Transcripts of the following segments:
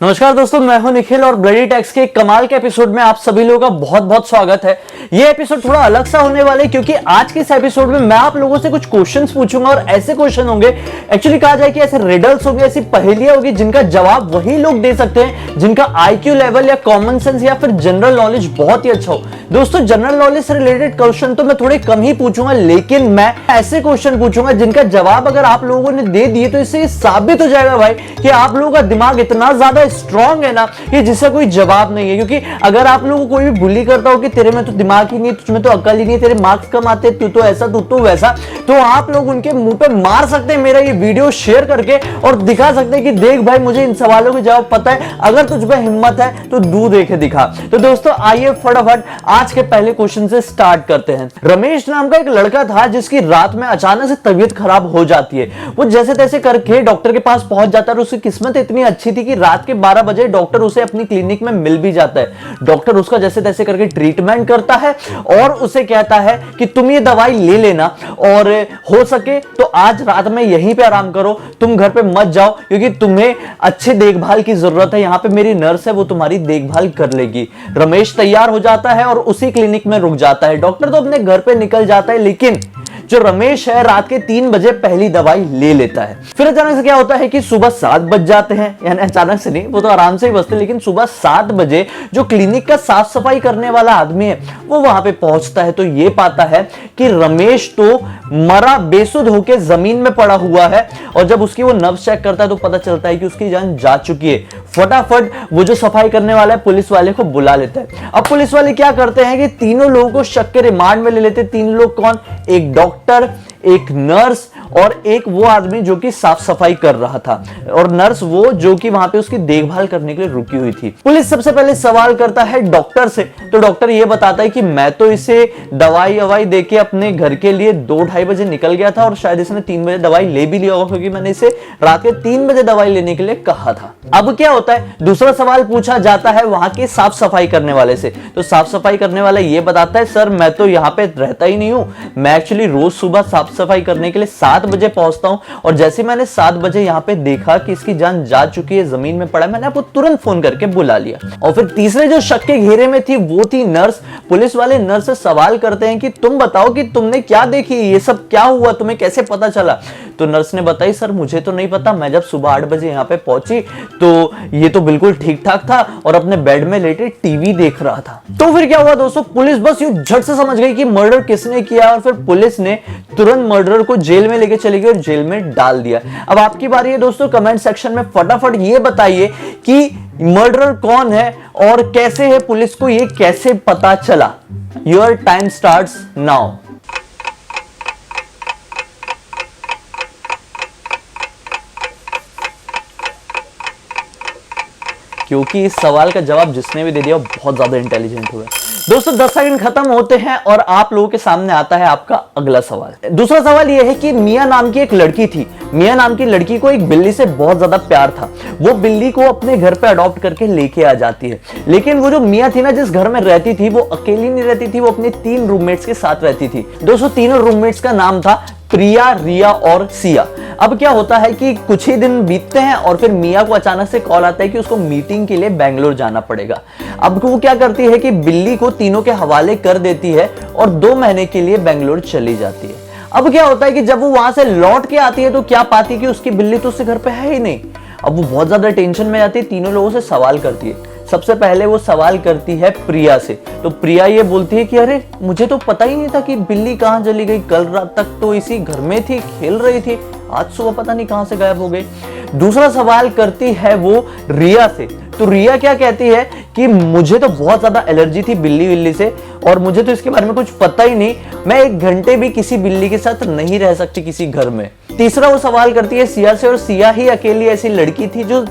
नमस्कार दोस्तों, मैं हूं निखिल और ब्लडी टैक्स के कमाल के एपिसोड में आप सभी लोगों का बहुत बहुत स्वागत है। ये एपिसोड थोड़ा अलग सा होने वाला है क्योंकि आज के इस एपिसोड में मैं आप लोगों से कुछ क्वेश्चंस पूछूंगा और ऐसे क्वेश्चन होंगे, एक्चुअली कहा जाए कि ऐसे रिडल्स होंगे, ऐसी पहेलियां होगी जिनका जवाब वही लोग दे सकते हैं जिनका आईक्यू लेवल या कॉमन सेंस या फिर जनरल नॉलेज बहुत ही अच्छा हो। दोस्तों, जनरल नॉलेज से रिलेटेड क्वेश्चन तो मैं थोड़े कम ही पूछूंगा, लेकिन मैं ऐसे क्वेश्चन पूछूंगा जिनका जवाब अगर आप लोगों ने दे दिए तो इससे साबित हो जाएगा भाई कि आप लोगों का दिमाग इतना ज्यादा स्ट्रांग है ना कि जिसका कोई जवाब नहीं है। क्योंकि अगर आप लोगों को कोई भी बुली करता हो कि तेरे में तो दिमाग ही नहीं, तुझमें तो अकल ही नहीं, तेरे मार्क्स कम आते, तू तो ऐसा तू तो वैसा, तो आप लोग उनके मुंह पे मार सकते हैं मेरा ये वीडियो शेयर करके और दिखा सकते हैं कि देख भाई मुझे इन सवालों के जवाब पता है, अगर तुझ पे हिम्मत है तो दू देखे दिखा। तो दोस्तों आइए फटाफट आज के पहले क्वेश्चन से स्टार्ट करते हैं। रमेश नाम का एक लड़का था जिसकी रात में अचानक से तबीयत खराब हो जाती है। वो जैसे तैसे करके डॉक्टर के पास पहुंच जाता है और उसकी किस्मत इतनी अच्छी थी कि रात के 12 बजे डॉक्टर उसे अपनी क्लिनिक में मिल भी जाता है। डॉक्टर उसका जैसे तैसे करके ट्रीटमेंट करता है और उसे कहता है कि तुम ये दवाई ले लेना और हो सके तो आज रात में यहीं पे आराम करो, तुम घर पे मत जाओ क्योंकि तुम्हें अच्छे देखभाल की जरूरत है, यहां पे मेरी नर्स है वो तुम्हारी देखभाल कर लेगी। रमेश तैयार हो जाता है और उसी क्लिनिक में रुक जाता है। डॉक्टर तो अपने घर पे निकल जाता है, लेकिन जो रमेश है रात के 3 बजे पहली दवाई ले लेता है। फिर अचानक से क्या होता है कि सुबह 7 बज जाते हैं, यानी अचानक से नहीं, वो तो आराम से ही बजते, लेकिन सुबह 7 बजे जो क्लिनिक का साफ सफाई करने वाला आदमी है वो वहां पे पहुंचता है तो ये पाता है कि रमेश तो मरा बेसुध होकर जमीन में पड़ा हुआ है और जब उसकी वो नब्ज चेक करता है तो पता चलता है कि उसकी जान जा चुकी है। फटाफट वो जो सफाई करने वाला है पुलिस वाले को बुला लेता है। अब पुलिस वाले क्या करते हैं कि तीनों लोगों को शक के रिमांड में ले लेते। 3 लोग कौन? एक डॉक्टर, एक नर्स और एक वो आदमी जो कि साफ सफाई कर रहा था, और नर्स वो जो कि वहां पे उसकी देखभाल करने के लिए रुकी हुई थी। पुलिस सबसे पहले सवाल करता है डॉक्टर से, तो डॉक्टर ये बताता है कि मैं तो इसे दवाई देके अपने घर के लिए 2-2:30 बजे निकल गया था और शायद इसने 3 बजे दवाई ले भी लिया होगा क्योंकि मैंने इसे रात के 3 बजे दवाई लेने के लिए कहा था। अब क्या होता है, दूसरा सवाल पूछा जाता है वहां के साफ सफाई करने वाले से, तो साफ सफाई करने वाला ये बताता है सर मैं तो यहाँ पे रहता ही नहीं हूं, मैं एक्चुअली रोज सुबह साफ सफाई करने के लिए 7 बजे पहुंचता हूं और जैसे मैंने 7 बजे यहां पे देखा कि इसकी जान जा चुकी है, जमीन में पड़ा है, मैंने आपको तुरंत फोन करके बुला लिया। और फिर तीसरे जो शक के घेरे में थी वो थी नर्स। पुलिस वाले नर्स से सवाल करते हैं कि तुम बताओ कि तुमने क्या देखी, ये सब क्या हुआ, तुम्हें कैसे पता चला? तो नर्स ने बताई सर मुझे तो नहीं पता, मैं जब सुबह 8 बजे यहाँ पे पहुंची तो ये तो बिल्कुल ठीक ठाक था और अपने बेड में लेटे टीवी देख रहा था। तो फिर क्या हुआ दोस्तों, पुलिस बस यूं झट से समझ गई कि मर्डर किसने किया और फिर पुलिस ने तुरंत मर्डरर को जेल में लेके चली गई और जेल में डाल दिया। अब आपकी बारी है दोस्तों, कमेंट सेक्शन में फटाफट ये बताइए कि मर्डरर कौन है और कैसे है, पुलिस को ये कैसे पता चला। Your time starts now. क्योंकि इस सवाल का जवाब जिसने भी दे दिया वो बहुत ज्यादा इंटेलिजेंट हुआ। दोस्तों 10 सेकंड खत्म होते हैं और आप लोगों के सामने आता है आपका अगला सवाल। दूसरा सवाल यह है कि मिया नाम की एक लड़की थी। मिया नाम की लड़की को एक बिल्ली से बहुत ज्यादा प्यार था। वो बिल्ली को अपने घर पे अडॉप्ट करके लेके आ जाती है, लेकिन वो जो मिया थी ना जिस घर में रहती थी वो अकेली नहीं रहती थी, वो अपने 3 रूममेट्स के साथ रहती थी। दोस्तों तीनों रूममेट्स का नाम था प्रिया, रिया और सिया। अब क्या होता है कि कुछ ही दिन बीतते हैं और फिर मिया को अचानक से कॉल आता है कि उसको मीटिंग के लिए बेंगलोर जाना पड़ेगा। अब वो क्या करती है कि बिल्ली को तीनों के हवाले कर देती है और 2 महीने के लिए बेंगलोर चली जाती है। अब क्या होता है कि जब वो वहां से लौट के आती है तो क्या पाती कि उसकी बिल्ली तो उसके घर पे है ही नहीं। अब वो बहुत ज्यादा टेंशन में आती है, तीनों लोगों से सवाल करती है। सबसे पहले वो सवाल करती है प्रिया से, तो प्रिया ये बोलती है कि अरे मुझे तो पता ही नहीं था कि बिल्ली कहाँ चली गई, कल रात तक तो इसी घर में थी, खेल रही थी, आज सुबह पता नहीं कहां से गायब हो गई। दूसरा सवाल करती है वो रिया से, तो रिया क्या कहती है कि मुझे तो बहुत ज्यादा एलर्जी थी बिल्ली से और मुझे तो इसके बारे में कुछ पता ही नहीं, मैं 1 घंटे भी किसी बिल्ली के साथ नहीं रह सकती किसी घर में। तीसरा वो सवाल करती है सिया से, और सिया ही अकेली ऐसी लड़की थी जो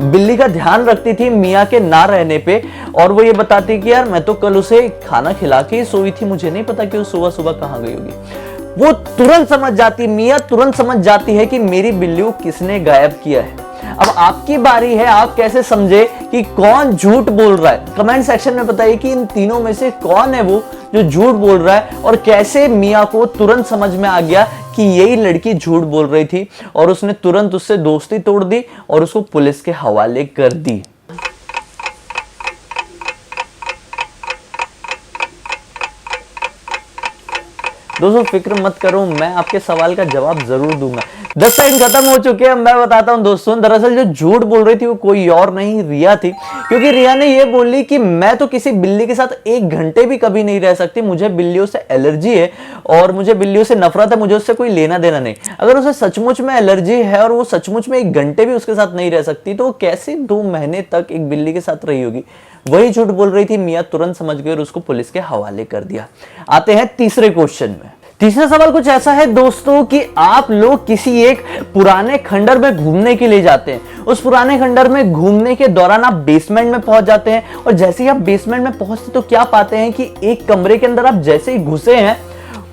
बिल्ली का ध्यान रखती थी मिया के ना रहने पे, और वो ये बताती कि यार मैं तो कल उसे खाना खिला के ही सोई थी, मुझे नहीं पता कि वो सुबह सुबह कहाँ गई होगी। वो तुरंत समझ जाती, मिया तुरंत समझ जाती है कि मेरी बिल्ली को किसने गायब किया है। अब आपकी बारी है, आप कैसे समझे कि कौन झूठ बोल रहा है? कमेंट सेक्शन में बताइए कि इन तीनों में से कौन है वो जो झूठ बोल रहा है और कैसे मिया को तुरंत समझ में आ गया कि यही लड़की झूठ बोल रही थी और उसने तुरंत उससे दोस्ती तोड़ दी और उसको पुलिस के हवाले कर दी। दोस्तों फिक्र मत करो, मैं आपके सवाल का जवाब जरूर दूंगा। 10 सेकंड खत्म हो चुके हैं, मैं बताता हूं दोस्तों। दरअसल जो झूठ बोल रही थी वो कोई और नहीं, रिया थी। क्योंकि रिया ने ये बोली कि मैं तो किसी बिल्ली के साथ 1 घंटे भी कभी नहीं रह सकती, मुझे बिल्लियों से एलर्जी है और मुझे बिल्लियों से नफरत है, मुझे उससे कोई लेना देना नहीं। अगर उसे सचमुच में एलर्जी है और वो सचमुच में 1 घंटे भी उसके साथ नहीं रह सकती, तो वो कैसे 2 महीने तक एक बिल्ली के साथ रही होगी? वही झूठ बोल रही थी। मियां तुरंत समझ गए और उसको पुलिस के हवाले कर दिया। आते हैं तीसरे क्वेश्चन में। तीसरा सवाल कुछ ऐसा है दोस्तों कि आप लोग किसी एक पुराने खंडर में घूमने के लिए जाते हैं। उस पुराने खंडर में घूमने के दौरान आप बेसमेंट में पहुंच जाते हैं और जैसे ही आप बेसमेंट में पहुंचते तो क्या पाते हैं कि एक कमरे के अंदर आप जैसे ही घुसे हैं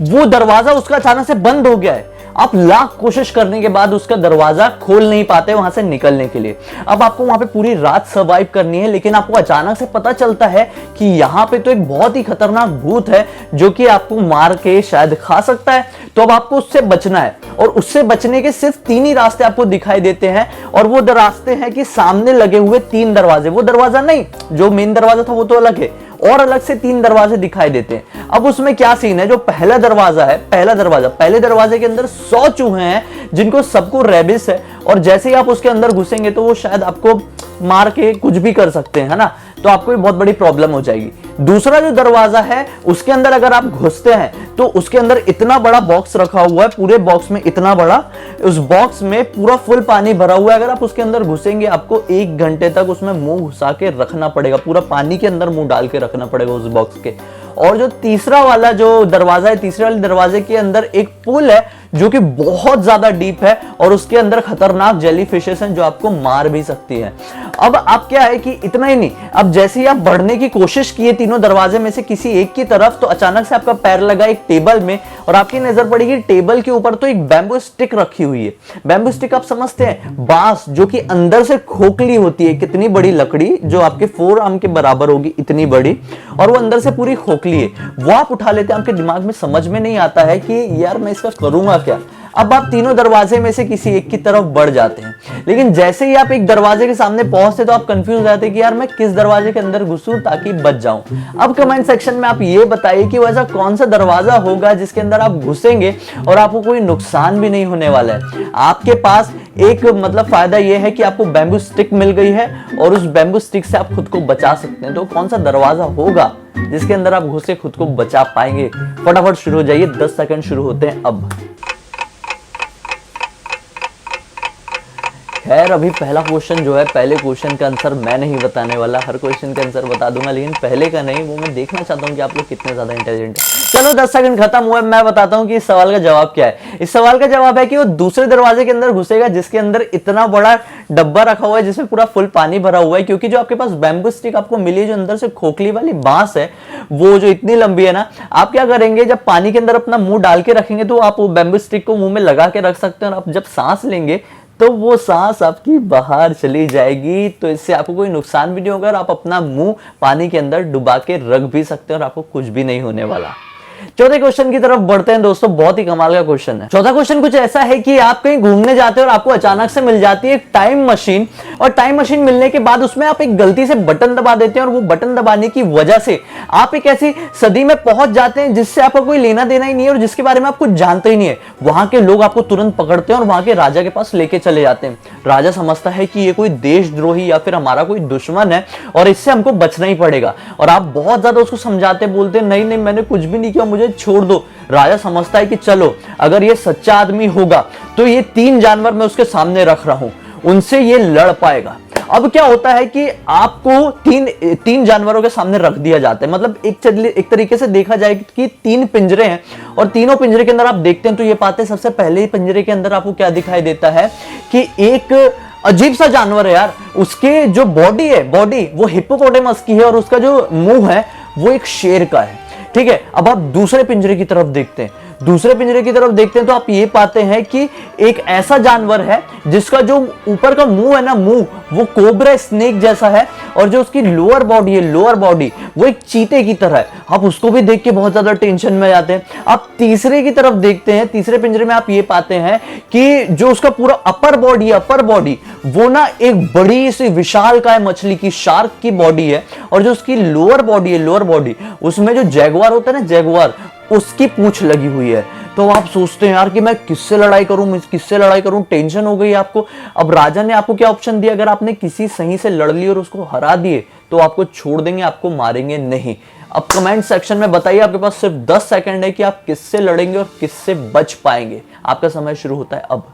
वो दरवाजा उसका अचानक से बंद हो गया है। आप लाख कोशिश करने के बाद उसका दरवाजा खोल नहीं पाते वहां से निकलने के लिए। अब आपको वहां पे पूरी रात सर्वाइव करनी है, लेकिन आपको अचानक से पता चलता है कि यहाँ पे तो एक बहुत ही खतरनाक भूत है जो कि आपको मार के शायद खा सकता है। तो अब आपको उससे बचना है और उससे बचने के सिर्फ 3 ही रास्ते आपको दिखाई देते हैं और वो रास्ते हैं कि सामने लगे हुए 3 दरवाजे, वो दरवाजा नहीं जो मेन दरवाजा था वो तो अलग है, और अलग से 3 दरवाजे दिखाई देते हैं। अब उसमें क्या सीन है, जो पहला दरवाजा है, पहले दरवाजे के अंदर 100 चूहे हैं जिनको सबको रेबिस है और जैसे ही आप उसके अंदर घुसेंगे तो वो शायद आपको मार के कुछ भी कर सकते हैं, है ना? तो आपको भी बहुत बड़ी प्रॉब्लम हो जाएगी। दूसरा जो दरवाजा है उसके अंदर अगर आप घुसते हैं तो उसके अंदर इतना बड़ा बॉक्स रखा हुआ है, पूरे बॉक्स में इतना बड़ा, उस बॉक्स में पूरा फुल पानी भरा हुआ है। अगर आप उसके अंदर घुसेंगे आपको 1 घंटे तक उसमें मुंह घुसा के रखना पड़ेगा, पूरा पानी के अंदर मुंह डाल के रखना पड़ेगा उस बॉक्स के। और जो तीसरा वाला जो दरवाजा है, तीसरे वाले दरवाजे के अंदर एक पुल है जो कि बहुत ज्यादा डीप है और उसके अंदर खतरनाक जेली फिशेस हैं जो आपको मार भी सकती है। अब आप क्या है कि इतना ही नहीं, अब जैसे ही आप बढ़ने की कोशिश किए तीनों दरवाजे में से किसी एक की तरफ, तो अचानक से आपका पैर लगा एक टेबल में और आपकी नजर पड़ेगी टेबल के ऊपर तो एक बैम्बू स्टिक रखी हुई है। बैम्बू स्टिक आप समझते हैं, बांस जो कि अंदर से खोखली होती है, कितनी बड़ी लकड़ी जो आपके 4 आर्म के बराबर होगी, इतनी बड़ी, और वो अंदर से पूरी खोखली है। वो आप उठा लेते हैं, आपके दिमाग में समझ में नहीं आता है कि यार मैं इसका करूंगा क्या। अब आप तीनों दरवाजे में से किसी एक की तरफ बढ़ जाते हैं, लेकिन जैसे ही आप एक दरवाजे के सामने पहुंचते तो आप कंफ्यूज हो जाते हैं कि यार मैं किस दरवाजे के अंदर घुसूं ताकि बच जाऊं। अब कमेंट सेक्शन में आप ये बताइए कि वो ऐसा कौन सा दरवाजा होगा जिसके अंदर आप घुसेंगे और आपको कोई नुकसान भी नहीं होने वाला है। आपके पास एक मतलब फायदा यह है कि आपको बैम्बू स्टिक मिल गई है और उस बैम्बू स्टिक से आप खुद को बचा सकते हैं। तो कौन सा दरवाजा होगा जिसके अंदर आप घुसे खुद को बचा पाएंगे? फटाफट शुरू हो जाइए, 10 सेकंड शुरू होते हैं अब। खैर अभी पहला क्वेश्चन जो है, पहले क्वेश्चन का आंसर मैं नहीं बताने वाला, हर क्वेश्चन का आंसर बता दूंगा, लेकिन पहले का नहीं, वो मैं देखना चाहता हूं कि आप लोग कितने ज्यादा इंटेलिजेंट हैं। चलो 10 सेकंड खत्म हुआ, मैं बताता हूं कि इस सवाल का जवाब क्या है। इस सवाल का जवाब है कि वो दूसरे दरवाजे के अंदर घुसेगा जिसके अंदर इतना बड़ा डब्बा रखा हुआ है जिसमें पूरा फुल पानी भरा हुआ है, क्योंकि जो आपके पास बैम्बू स्टिक आपको मिली है जो अंदर से खोखली वाली बांस है, वो जो इतनी लंबी है ना, आप क्या करेंगे जब पानी के अंदर अपना मुंह डाल के रखेंगे तो आप वो बैम्बू स्टिक को मुंह में लगा के रख सकते हैं और आप जब सांस लेंगे तो वो सांस आपकी बाहर चली जाएगी। तो इससे आपको कोई नुकसान भी नहीं होगा और आप अपना मुंह पानी के अंदर डुबा के रख भी सकते हैं और आपको कुछ भी नहीं होने वाला। चौथे क्वेश्चन की तरफ बढ़ते हैं दोस्तों, बहुत ही कमाल का क्वेश्चन है। चौथा क्वेश्चन कुछ ऐसा है कि आप कहीं घूमने जाते हैं और आपको अचानक से मिल जाती है एक टाइम मशीन, और टाइम मशीन मिलने के बाद उसमें आप एक गलती से बटन दबा देते हैं और वो बटन दबाने की वजह से आप एक ऐसी सदी में पहुंच जाते हैं जिससे आपका कोई लेना देना ही नहीं है और जिसके बारे में आप कुछ जानते ही नहीं है। वहां के लोग आपको तुरंत पकड़ते हैं और वहां के राजा के पास लेके चले जाते हैं। राजा समझता है कि ये कोई देशद्रोही या फिर हमारा कोई दुश्मन है और इससे हमको बचना ही पड़ेगा, और आप बहुत ज्यादा उसको समझाते, बोलते नहीं नहीं मैंने कुछ भी नहीं किया, मुझे छोड़ दो। राजा समझता है कि चलो अगर ये सच्चा आदमी होगा तो ये 3 जानवर मैं उसके सामने रख रहा हूं, उनसे ये लड़ पाएगा। अब क्या होता है कि आपको तीन जानवरों के सामने रख दिया जाता है, मतलब एक तरीके से देखा जाए कि 3 पिंजरे हैं और तीनों पिंजरे के अंदर आप देखते हैं तो ये पाते हैं, सबसे पहले ही पिंजरे के अंदर आपको क्या दिखाई देता है कि एक अजीब सा जानवर है यार। उसके जो बॉडी है, बॉडी वो हिप्पोपोटेमस की है और उसका जो मुंह है वो एक शेर का है। ठीक है, अब आप दूसरे पिंजरे की तरफ देखते हैं, दूसरे पिंजरे की तरफ देखते हैं तो आप ये पाते हैं कि एक ऐसा जानवर है जिसका जो ऊपर का मुंह है ना, मुंह वो कोबरा स्नेक जैसा है और जो उसकी लोअर बॉडी है, लोअर बॉडी वो एक चीते की तरह है। आप उसको भी देख के बहुत ज्यादा टेंशन में जाते हैं। आप तीसरे की तरफ देखते हैं, तीसरे पिंजरे में आप ये पाते हैं कि जो उसका पूरा अपर बॉडी है, अपर बॉडी वो ना एक बड़ी सी विशालकाय मछली की, शार्क की बॉडी है, और जो उसकी लोअर बॉडी है, लोअर बॉडी उसमें जो जैगुआर होता है ना, जैगुआर उसकी पूंछ लगी हुई है। तो आप सोचते हैं यार कि मैं किससे लड़ाई करूं, टेंशन हो गई आपको। अब राजा ने आपको क्या ऑप्शन दिया, अगर आपने किसी सही से लड़ ली और उसको हरा दिए तो आपको छोड़ देंगे, आपको मारेंगे नहीं। अब कमेंट सेक्शन में बताइए, आपके पास सिर्फ 10 सेकंड है कि आप किससे लड़ेंगे और किससे बच पाएंगे। आपका समय शुरू होता है अब।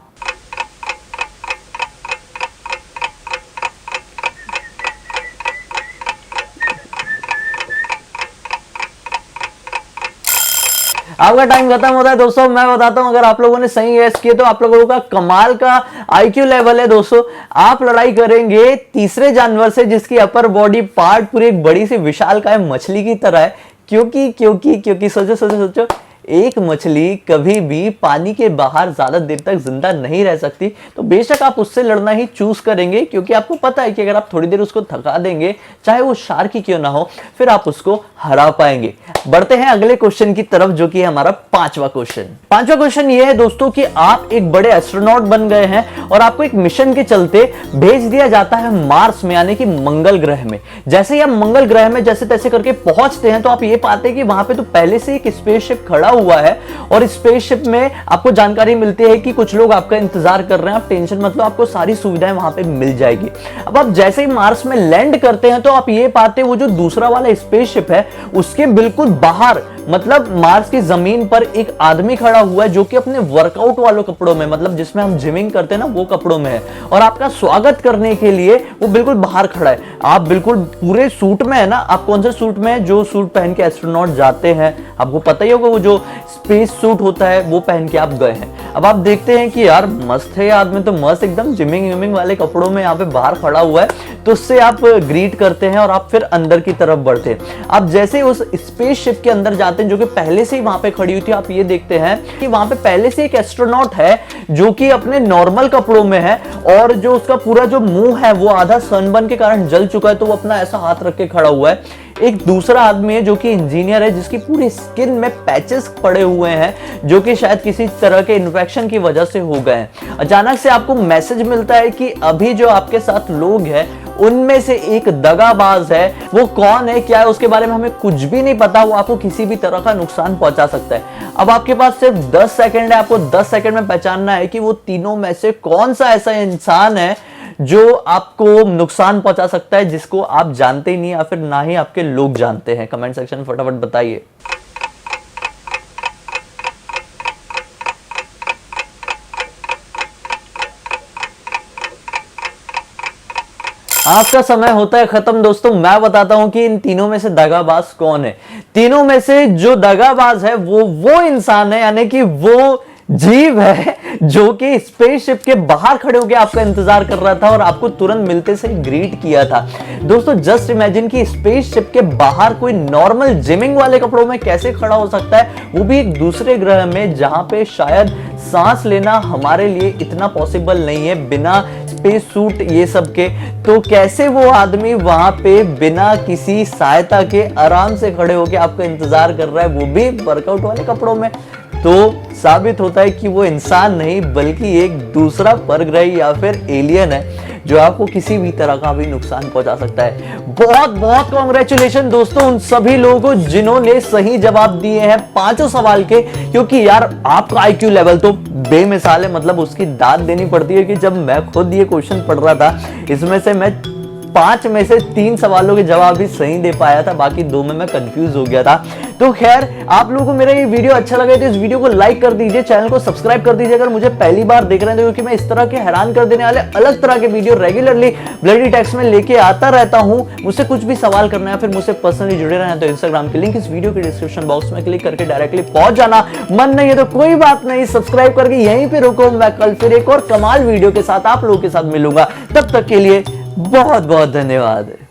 आपका टाइम खत्म होता है दोस्तों। मैं बताता हूं, अगर आप लोगों ने सही गैस किए तो आप लोगों का कमाल का आईक्यू लेवल है दोस्तों। आप लड़ाई करेंगे तीसरे जानवर से जिसकी अपर बॉडी पार्ट पूरी एक बड़ी सी विशालकाय मछली की तरह है। क्योंकि सोचो एक मछली कभी भी पानी के बाहर ज्यादा देर तक जिंदा नहीं रह सकती। तो बेशक आप उससे लड़ना ही चूज करेंगे, क्योंकि आपको पता है कि अगर आप थोड़ी देर उसको थका देंगे, चाहे वो शार्क ही क्यों ना हो, फिर आप उसको हरा पाएंगे। बढ़ते हैं अगले क्वेश्चन की तरफ, जो कि है हमारा पांचवा क्वेश्चन ये है दोस्तों कि आप एक बड़े एस्ट्रोनॉट बन गए हैं और आपको एक मिशन के चलते भेज दिया जाता है मार्स में, यानी कि मंगल ग्रह में। जैसे ही आप मंगल ग्रह में जैसे तैसे करके पहुंचते हैं तो आप ये पाते हैं कि वहां पे तो पहले से एक स्पेसशिप खड़ा हुआ है और स्पेसशिप में आपको जानकारी मिलती है कि कुछ लोग आपका इंतजार कर रहे हैं। आप टेंशन मत लो, आपको सारी सुविधाएं वहां पे मिल जाएगी। अब आप जैसे ही मार्स में लैंड करते हैं तो आप ये पाते हैं वो जो दूसरा वाला स्पेसशिप है उसके बिल्कुल बाहर, मतलब मार्स की जमीन पर एक आदमी खड़ा हुआ है जो कि अपने वर्कआउट वालों कपड़ों में, मतलब जिसमें हम जिमिंग करते हैं ना, वो कपड़ों में है। और आपका स्वागत करने के लिए वो बिल्कुल बाहर खड़ा है। आप बिल्कुल पूरे सूट में है ना। आप कौन से सूट में है? जो सूट पहन के एस्ट्रोनॉट जाते हैं, आपको पता ही होगा, वो जो स्पेस सूट होता है वो पहन के आप गए हैं। अब आप देखते हैं कि यार मस्त है आदमी, तो मस्त एकदम जिमिंग वाले कपड़ों में यहाँ पे बाहर खड़ा हुआ है। तो उससे आप ग्रीट करते हैं और आप फिर अंदर की तरफ बढ़ते हैं। आप जैसे उस स्पेसशिप के अंदर जाते हैं जो कि पहले से ही वहां पे खड़ी हुई थी, आप ये देखते हैं कि वहां पे पहले से एक एस्ट्रोनॉट है जो कि अपने नॉर्मल कपड़ों में है और जो उसका पूरा जो मुंह है वो आधा सनबर्न के कारण जल चुका है, तो वो अपना ऐसा हाथ रख के खड़ा हुआ है। एक दूसरा आदमी है जो कि इंजीनियर है, जिसकी पूरी स्किन में पैचेस पड़े हुए हैं जो कि शायद किसी तरह के इन्फेक्शन की वजह से हो गए हैं। अचानक से आपको मैसेज मिलता है कि अभी जो आपके साथ लोग हैं उनमें से एक दगाबाज है। वो कौन है, क्या है, उसके बारे में हमें कुछ भी नहीं पता। वो आपको किसी भी तरह का नुकसान पहुंचा सकता है। अब आपके पास सिर्फ 10 सेकंड है। आपको 10 सेकंड में पहचानना है कि वो तीनों में से कौन सा ऐसा इंसान है जो आपको नुकसान पहुंचा सकता है, जिसको आप जानते ही नहीं या फिर ना ही आपके लोग जानते हैं। कमेंट सेक्शन में फटाफट बताइए। आपका समय होता है खत्म दोस्तों। मैं बताता हूं कि इन तीनों में से दगाबाज कौन है। तीनों में से जो दगाबाज है वो इंसान है, यानी कि वो जीव है जो कि स्पेसशिप के बाहर खड़े होकर आपका इंतजार कर रहा था और आपको तुरंत मिलते से ग्रीट किया था। दोस्तों जस्ट इमेजिन कि स्पेसशिप के बाहर कोई नॉर्मल जिमिंग वाले कपड़ों में कैसे खड़ा हो सकता है, वो भी एक दूसरे ग्रह में जहां पे शायद सांस लेना हमारे लिए इतना पॉसिबल नहीं है बिना स्पेस सूट ये सब के। तो कैसे वो आदमी वहां पे बिना किसी सहायता के आराम से खड़े होकर आपका इंतजार कर रहा है, वो भी वर्कआउट वाले कपड़ों में। तो साबित होता है कि वो इंसान नहीं बल्कि एक दूसरा परग्रही या फिर एलियन है जो आपको किसी भी तरह का भी नुकसान पहुंचा सकता है। बहुत बहुत कांग्रेचुलेशन दोस्तों उन सभी लोगों को जिन्होंने सही जवाब दिए हैं पांचों सवाल के, क्योंकि यार आपका आईक्यू लेवल तो बेमिसाल है। मतलब उसकी दाद देनी पड़ती है कि जब मैं खुद ये क्वेश्चन पढ़ रहा था, इसमें से मैं 5 में से 3 सवालों के जवाब भी सही दे पाया था, बाकी 2 में मैं कंफ्यूज हो गया था। तो खैर आप लोगों को मेरा ये वीडियो अच्छा लगे तो इस वीडियो को लाइक कर दीजिए, चैनल को सब्सक्राइब कर दीजिए अगर मुझे पहली बार देख रहे हैं, तो क्योंकि मैं इस तरह के हैरान कर देने वाले अलग तरह के वीडियो रेगुलरली ब्लडी टेक्स्ट में लेके आता रहता हूं। मुझसे कुछ भी सवाल करना है फिर मुझसे पर्सनली जुड़े रहना तो इंस्टाग्राम की लिंक इस वीडियो के डिस्क्रिप्शन बॉक्स में क्लिक करके डायरेक्टली पहुंच जाना। मन नहीं है तो कोई बात नहीं, सब्सक्राइब करके यहीं पे रुको। मैं कल फिर एक और कमाल वीडियो के साथ आप लोगों के साथ मिलूंगा। तब तक के लिए बहुत बहुत धन्यवाद।